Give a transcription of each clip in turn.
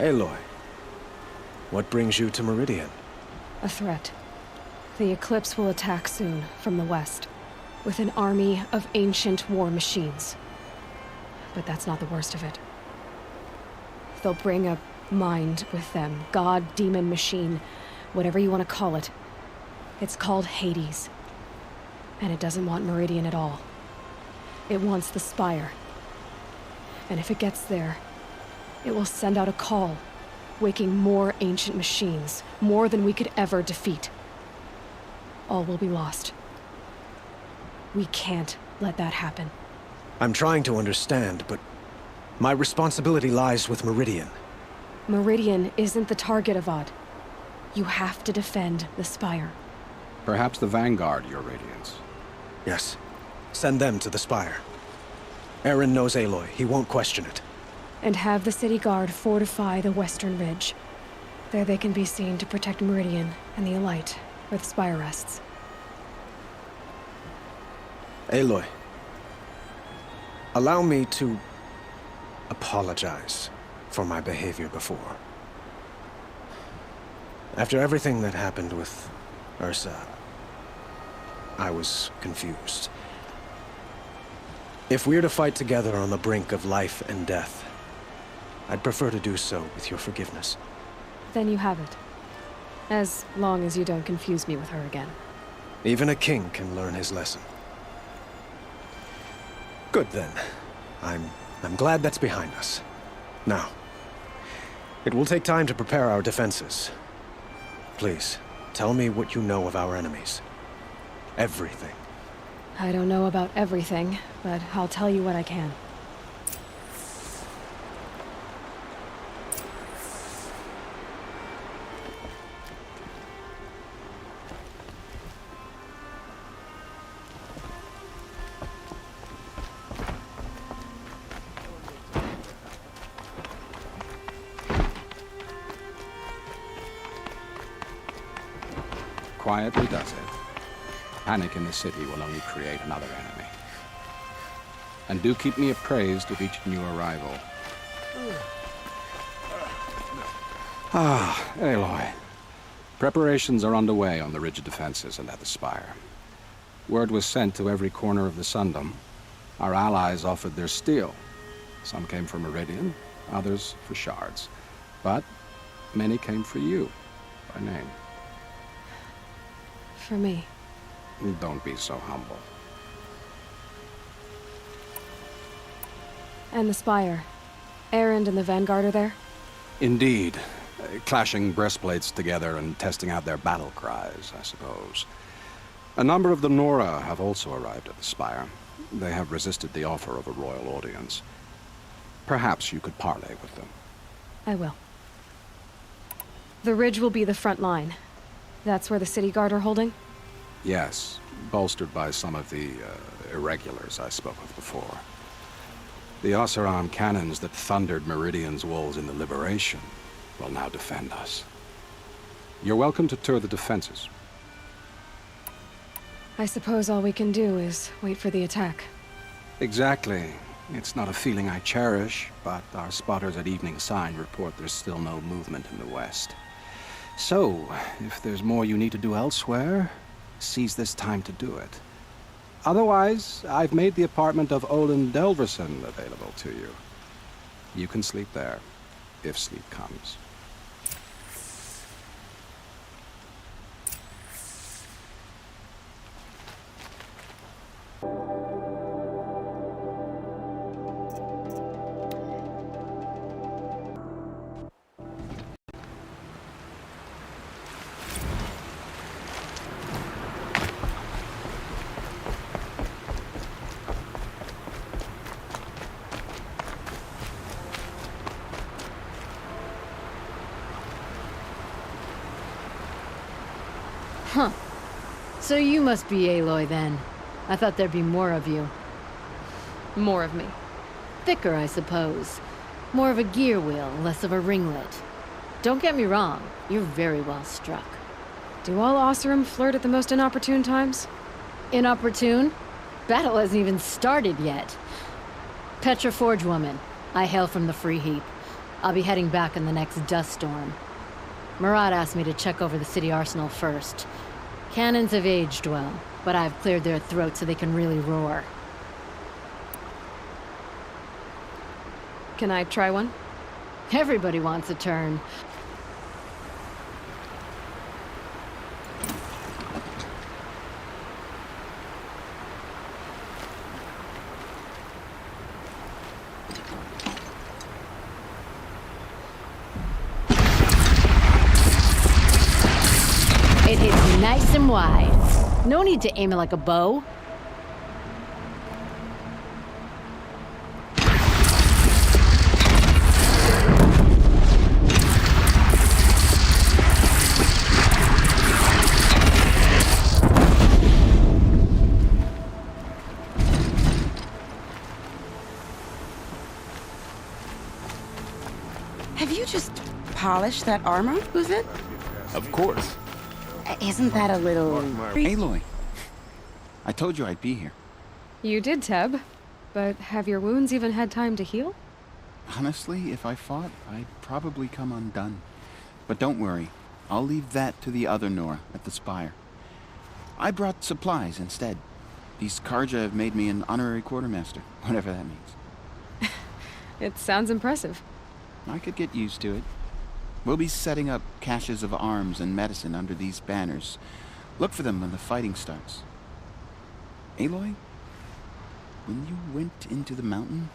Aloy, what brings you to Meridian? A threat. The Eclipse will attack soon, from the west, with an army of ancient war machines. But that's not the worst of it. They'll bring a mind with them. God, demon, machine, whatever you want to call it. It's called Hades. And it doesn't want Meridian at all. It wants the Spire. And if it gets there, it will send out a call, waking more ancient machines, more than we could ever defeat. All will be lost. We can't let that happen. I'm trying to understand, but my responsibility lies with Meridian. Meridian isn't the target, Avad. You have to defend the Spire. Perhaps the Vanguard, Your Radiance. Yes. Send them to the Spire. Eren knows Aloy. He won't question it. And have the City Guard fortify the Western Ridge. There they can be seen to protect Meridian and the Elite, where the Spire rests. Aloy, allow me to apologize for my behavior before. After everything that happened with Ursa, I was confused. If we're to fight together on the brink of life and death, I'd prefer to do so with your forgiveness. Then you have it. As long as you don't confuse me with her again. Even a king can learn his lesson. Good then. I'm glad that's behind us. Now, it will take time to prepare our defenses. Please, tell me what you know of our enemies. Everything. I don't know about everything, but I'll tell you what I can. Quietly does it. Panic in the city will only create another enemy. And do keep me appraised of each new arrival. Aloy. Preparations are underway on the ridge defenses and at the Spire. Word was sent to every corner of the Sundom. Our allies offered their steel. Some came for Meridian, others for shards. But many came for you, by name. For me. Don't be so humble. And the Spire. Erend and the Vanguard are there? Indeed. Clashing breastplates together and testing out their battle cries, I suppose. A number of the Nora have also arrived at the Spire. They have resisted the offer of a royal audience. Perhaps you could parley with them. I will. The ridge will be the front line. That's where the City Guard are holding? Yes, bolstered by some of the irregulars I spoke of before. The Oseram cannons that thundered Meridian's walls in the Liberation will now defend us. You're welcome to tour the defenses. I suppose all we can do is wait for the attack. Exactly. It's not a feeling I cherish, but our spotters at Evening Sign report there's still no movement in the west. So, if there's more you need to do elsewhere, seize this time to do it. Otherwise, I've made the apartment of Olin Delverson available to you. You can sleep there, if sleep comes. Huh. So you must be Aloy then. I thought there'd be more of you. More of me. Thicker, I suppose. More of a gear wheel, less of a ringlet. Don't get me wrong, you're very well struck. Do all Oseram flirt at the most inopportune times? Inopportune? Battle hasn't even started yet. Petra Forge woman. I hail from the Free Heap. I'll be heading back in the next dust storm. Murat asked me to check over the city arsenal first. Cannons have aged well, but I've cleared their throats so they can really roar. Can I try one? Everybody wants a turn. It hits nice and wide. No need to aim it like a bow. Have you just polished that armor, was it? Of course. Isn't that a little... Aloy, I told you I'd be here. You did, Teb. But have your wounds even had time to heal? Honestly, if I fought, I'd probably come undone. But don't worry, I'll leave that to the other Nora at the Spire. I brought supplies instead. These Karja have made me an honorary quartermaster, whatever that means. It sounds impressive. I could get used to it. We'll be setting up caches of arms and medicine under these banners. Look for them when the fighting starts. Aloy, when you went into the mountain,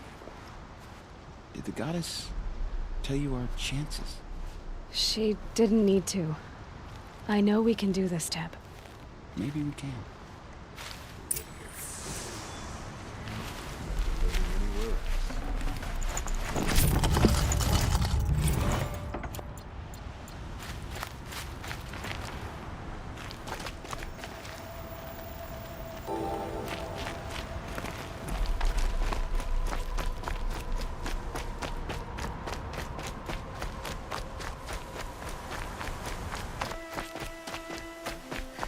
did the goddess tell you our chances? She didn't need to. I know we can do this, Teb. Maybe we can.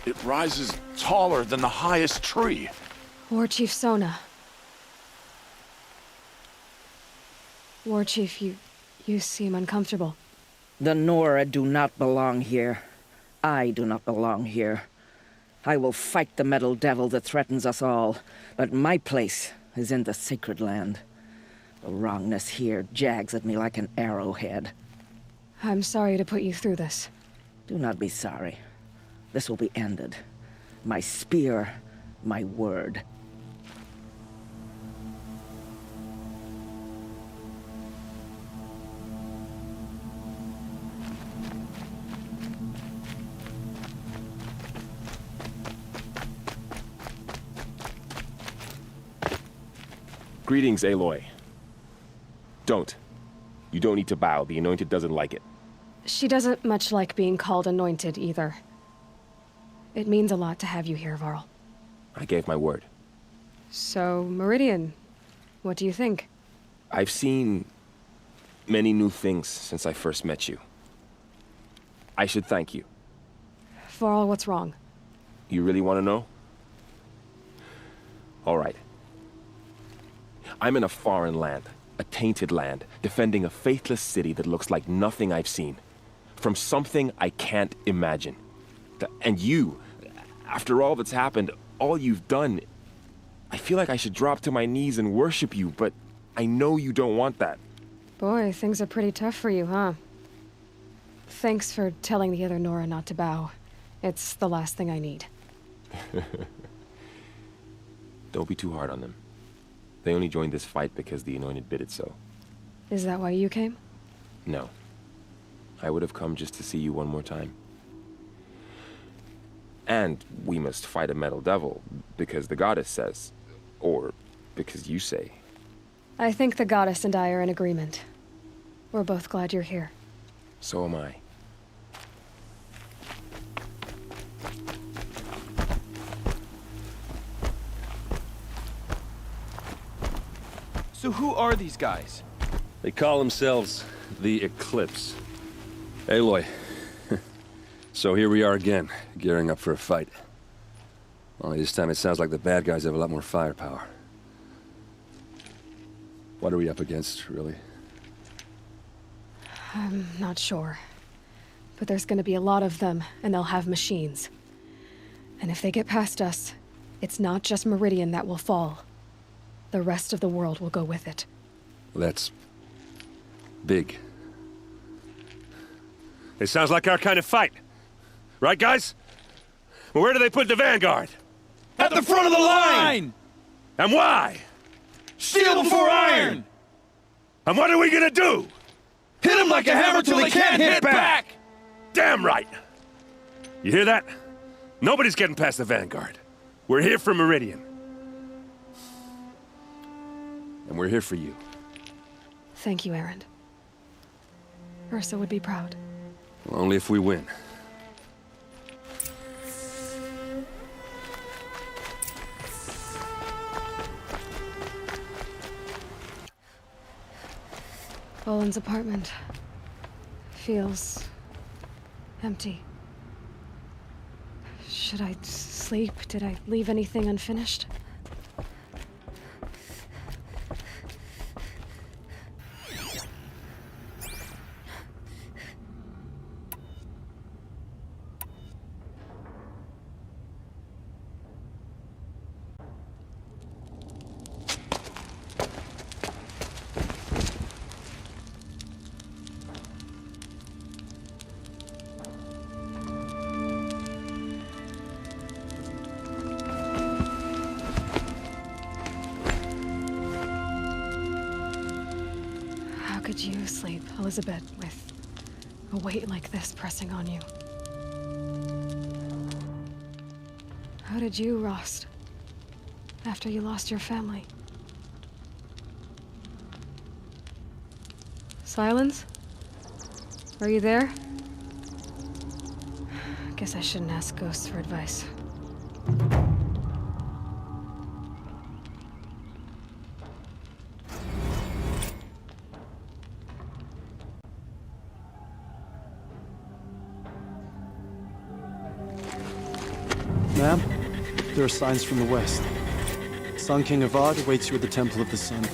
It rises taller than the highest tree. War Chief Sona. War Chief, you seem uncomfortable. The Nora do not belong here. I do not belong here. I will fight the metal devil that threatens us all, but my place is in the sacred land. The wrongness here jags at me like an arrowhead. I'm sorry to put you through this. Do not be sorry. This will be ended. My spear, my word. Greetings, Aloy. Don't. You don't need to bow. The Anointed doesn't like it. She doesn't much like being called anointed, either. It means a lot to have you here, Varl. I gave my word. So, Meridian, what do you think? I've seen many new things since I first met you. I should thank you. Varl, what's wrong? You really want to know? All right. I'm in a foreign land, a tainted land, defending a faithless city that looks like nothing I've seen. From something I can't imagine. And you, after all that's happened, all you've done, I feel like I should drop to my knees and worship you, but I know you don't want that. Boy, things are pretty tough for you, huh? Thanks for telling the other Nora not to bow. It's the last thing I need. Don't be too hard on them. They only joined this fight because the Anointed bid it so. Is that why you came? No. I would have come just to see you one more time. And we must fight a metal devil, because the goddess says. Or because you say. I think the goddess and I are in agreement. We're both glad you're here. So am I. So who are these guys? They call themselves the Eclipse. Aloy. So here we are again, gearing up for a fight. Only this time it sounds like the bad guys have a lot more firepower. What are we up against, really? I'm not sure. But there's gonna be a lot of them, and they'll have machines. And if they get past us, it's not just Meridian that will fall. The rest of the world will go with it. That's... big. It sounds like our kind of fight. Right, guys? Well, where do they put the Vanguard? At the front of the line! And why? Steel before iron! And what are we gonna do? Hit them like a hammer till they can't hit back! Damn right! You hear that? Nobody's getting past the Vanguard. We're here for Meridian. And we're here for you. Thank you, Erend. Ursa would be proud. Well, only if we win. Boland's apartment feels empty. Should I sleep? Did I leave anything unfinished? How could you sleep, Elizabeth, with a weight like this pressing on you? How did you, Rost, after you lost your family? Silence? Are you there? Guess I shouldn't ask ghosts for advice. Ma'am, there are signs from the west. Sun King Avad awaits you at the Temple of the Sun.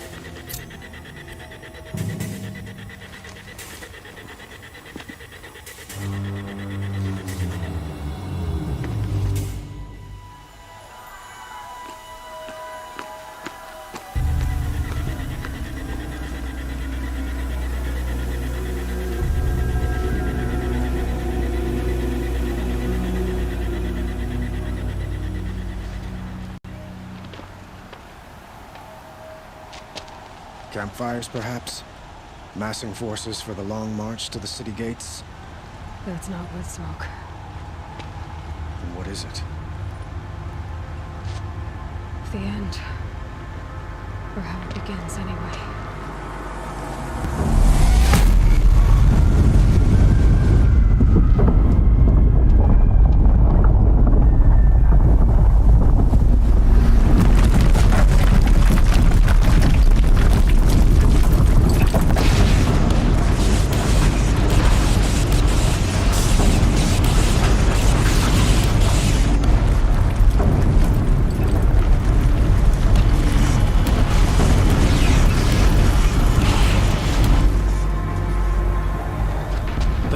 Campfires, perhaps? Massing forces for the long march to the city gates? That's not wood smoke. Then what is it? The end. Or how it begins, anyway.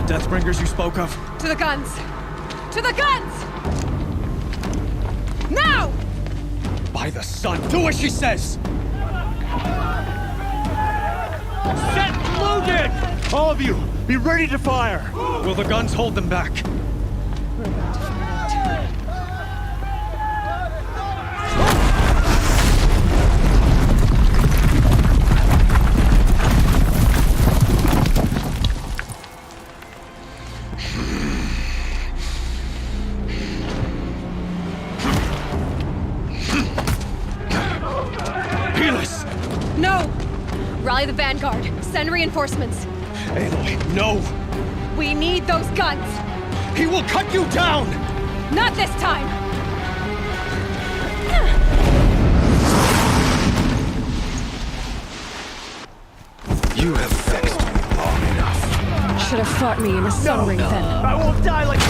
Deathbringers you spoke of? To the guns! To the guns! Now! By the sun, do as she says! Set loaded! All of you, be ready to fire! Will the guns hold them back? We're about to find out. No! Rally the Vanguard. Send reinforcements. Aloy, no! We need those guns! He will cut you down! Not this time! You have vexed me long enough. Should have fought me in a sun ring then. I won't die like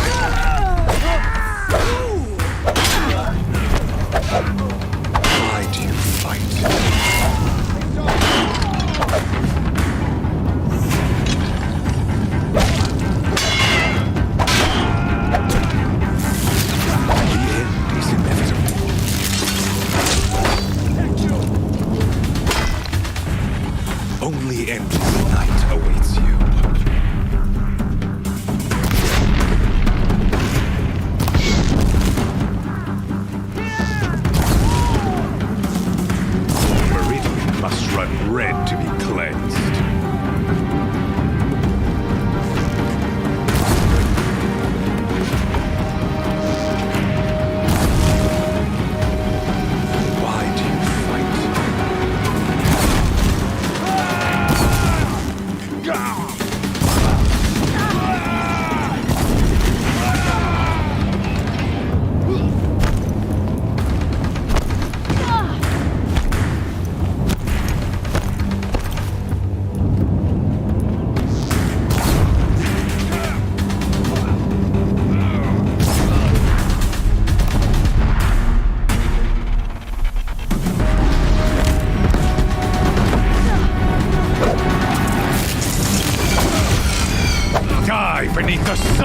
Why do you fight?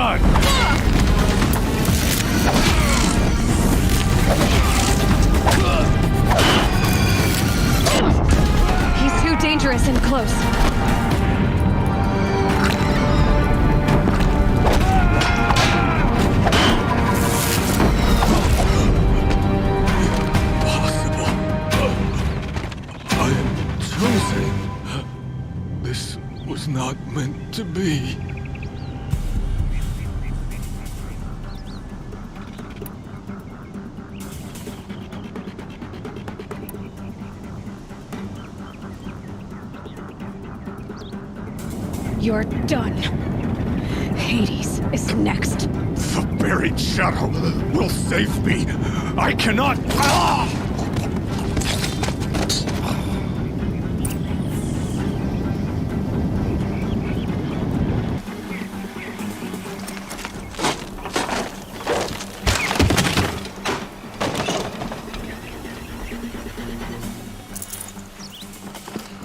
done! He's too dangerous and close. I am chosen. This was not meant to be. You're done. Hades is next. The buried shadow will save me. I cannot. Ah!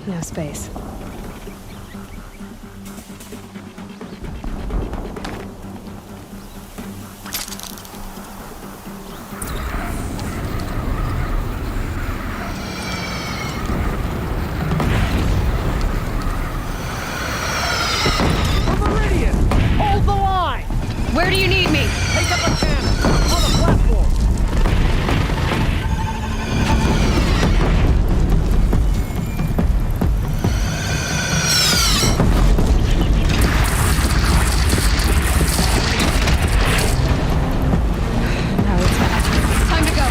No space. Hold the line! Where do you need me? Take up a cannon! On the platform! Now it's bad. Time to go.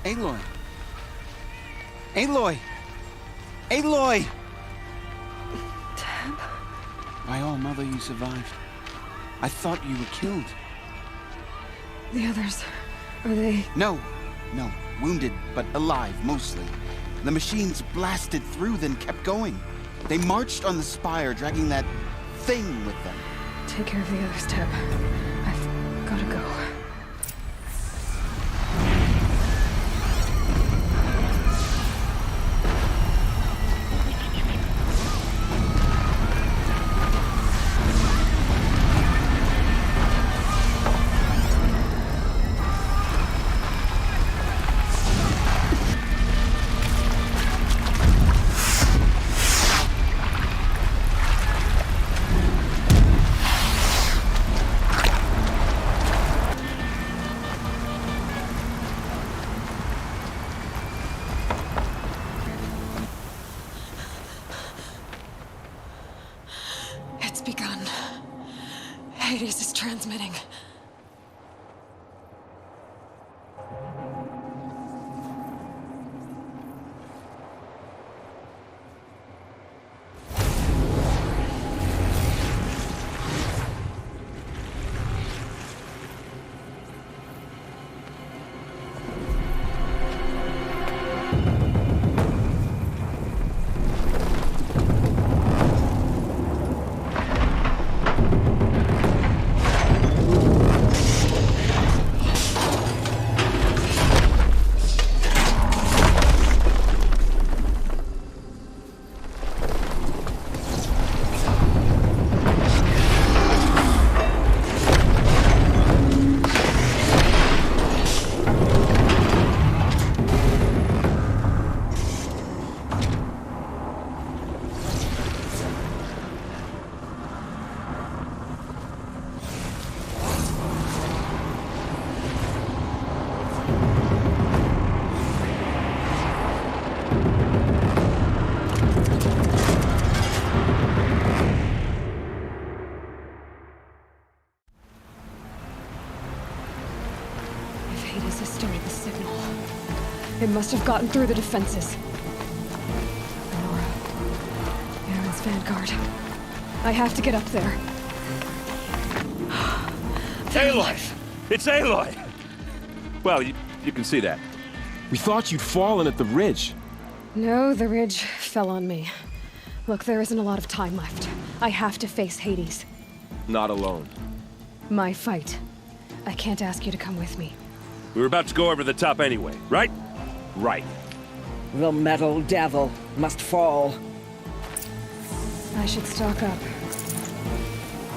Aloy! Aloy! Aloy! Tab? By all, Mother, you survived. I thought you were killed. The others, are they... No. Wounded, but alive, mostly. The machines blasted through, then kept going. They marched on the spire, dragging that thing with them. Take care of the others, Tab. I've gotta go. It's begun. Hades is transmitting. Hades has started the signal. It must have gotten through the defenses. Nora. Aaron's vanguard. I have to get up there. Aloy! It's Aloy! Well, you can see that. We thought you'd fallen at the ridge. No, the ridge fell on me. Look, there isn't a lot of time left. I have to face Hades. Not alone. My fight. I can't ask you to come with me. We were about to go over the top anyway, right? Right. The metal devil must fall. I should stock up.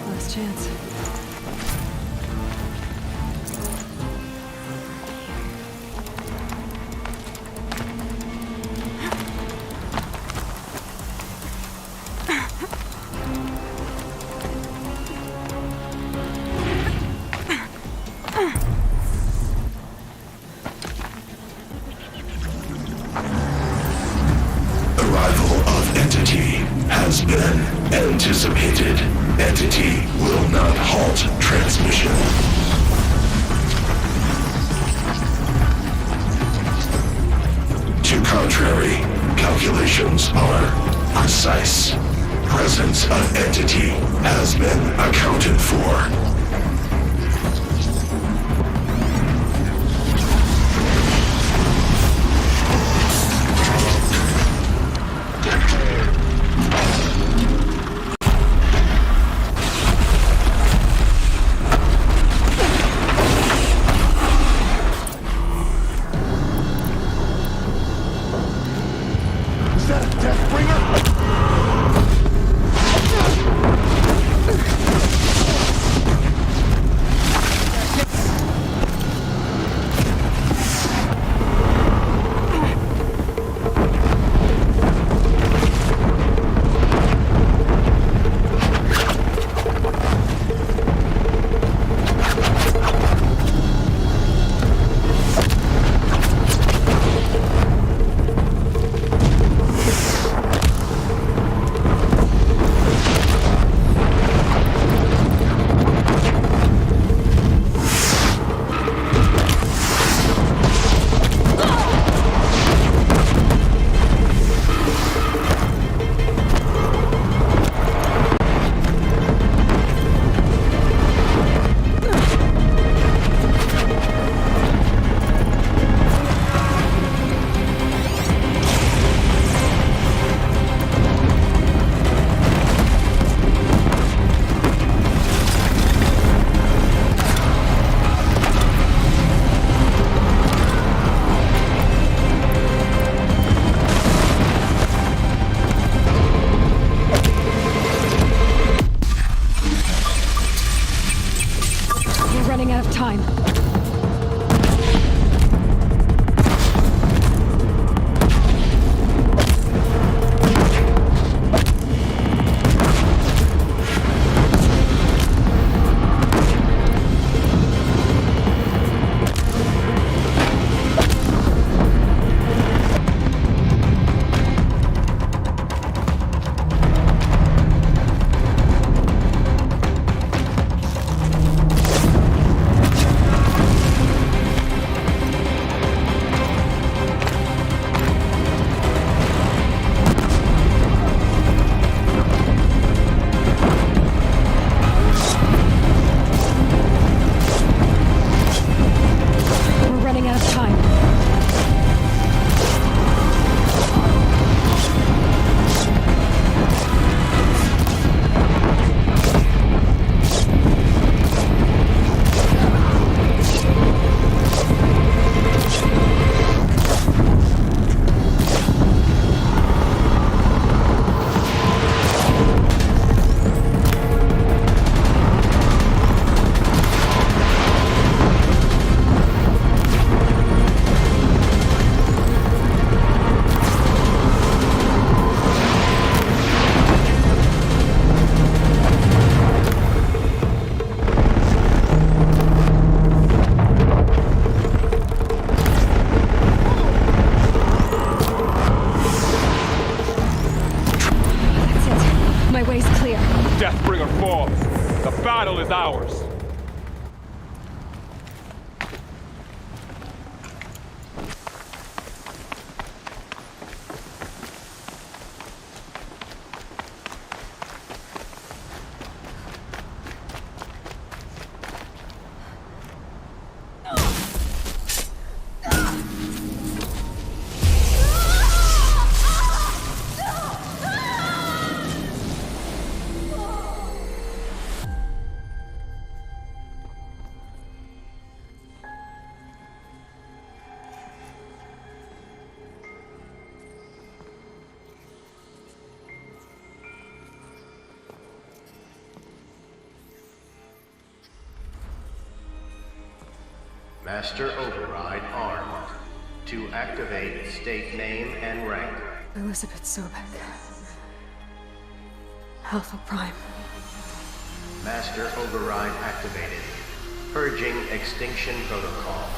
Last chance. Has been anticipated. Entity will not halt transmission. To contrary, calculations are precise. Presence of entity has been accounted for. Deathbringer falls. The battle is ours. Master Override armed. To activate, state name and rank. Elizabeth Sobek. Alpha Prime. Master Override activated. Purging extinction protocol.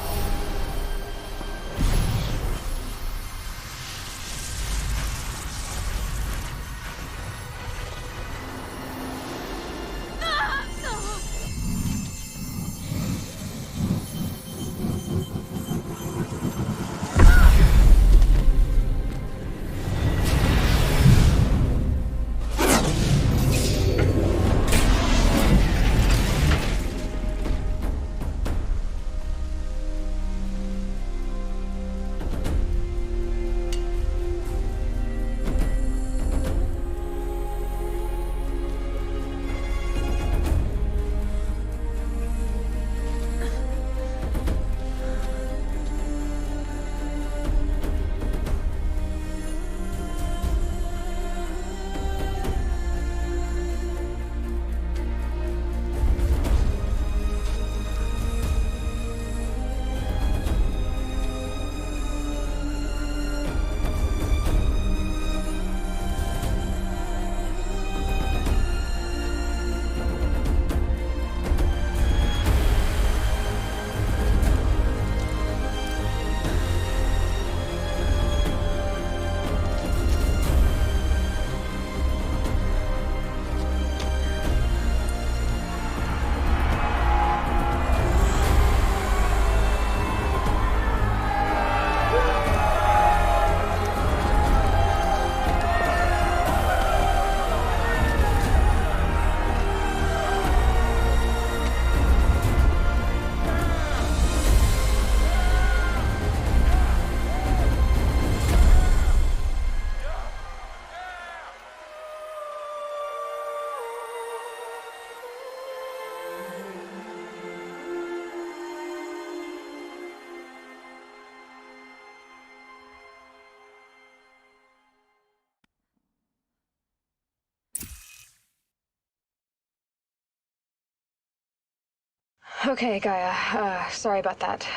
Okay, Gaia. Sorry about that.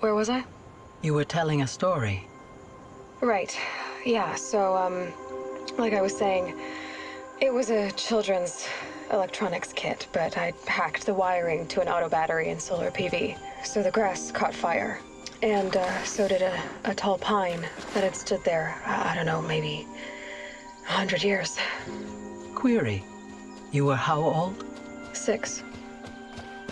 Where was I? You were telling a story. Right. Yeah, so, like I was saying, it was a children's electronics kit, but I'd hacked the wiring to an auto battery and solar PV. So the grass caught fire. And, so did a tall pine that had stood there, I don't know, maybe 100 years. Query. You were how old? 6.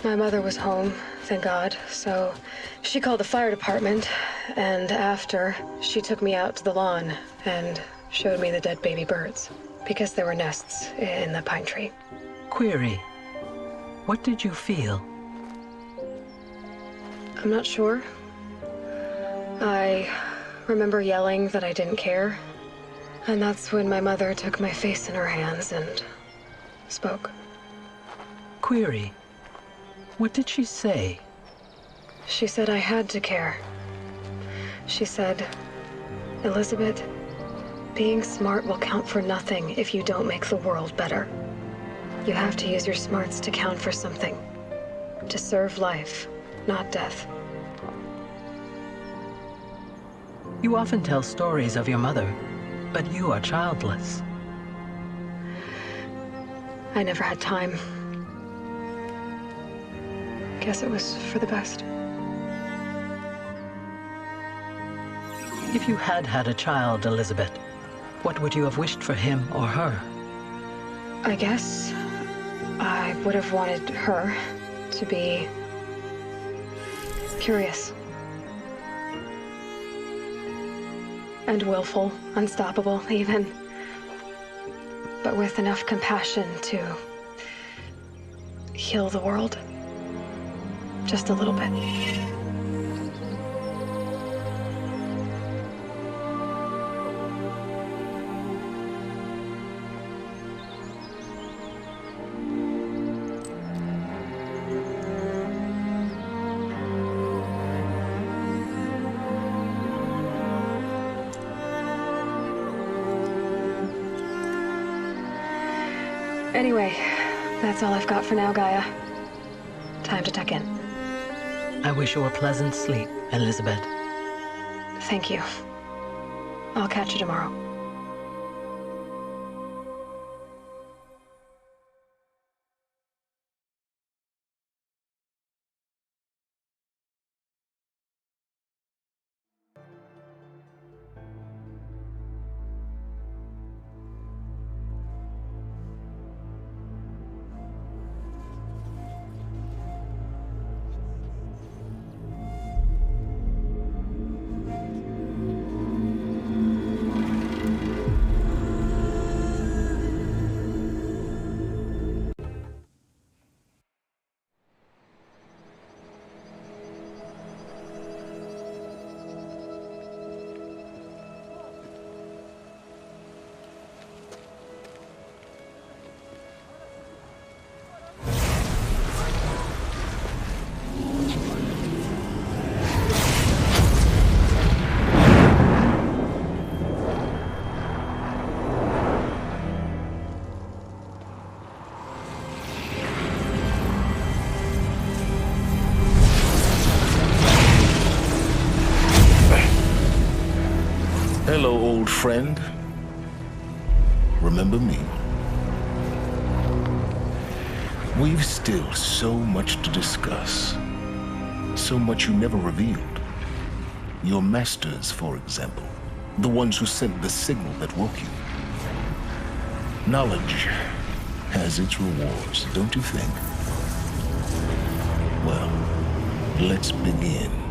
My mother was home, thank God, so she called the fire department, and after, she took me out to the lawn and showed me the dead baby birds, because there were nests in the pine tree. Query. What did you feel? I'm not sure. I remember yelling that I didn't care, and that's when my mother took my face in her hands and spoke. Query. What did she say? She said I had to care. She said, Elizabeth, being smart will count for nothing if you don't make the world better. You have to use your smarts to count for something. To serve life, not death. You often tell stories of your mother, but you are childless. I never had time. Guess it was for the best. If you had had a child, Elizabeth, what would you have wished for him or her? I guess I would have wanted her to be curious. And willful, unstoppable, even. But with enough compassion to heal the world. Just a little bit. Anyway, that's all I've got for now, Gaia. Time to tuck in. I wish you a pleasant sleep, Elizabeth. Thank you. I'll catch you tomorrow. Hello, old friend. Remember me? We've still so much to discuss. So much you never revealed. Your masters, for example. The ones who sent the signal that woke you. Knowledge has its rewards, don't you think? Well, let's begin.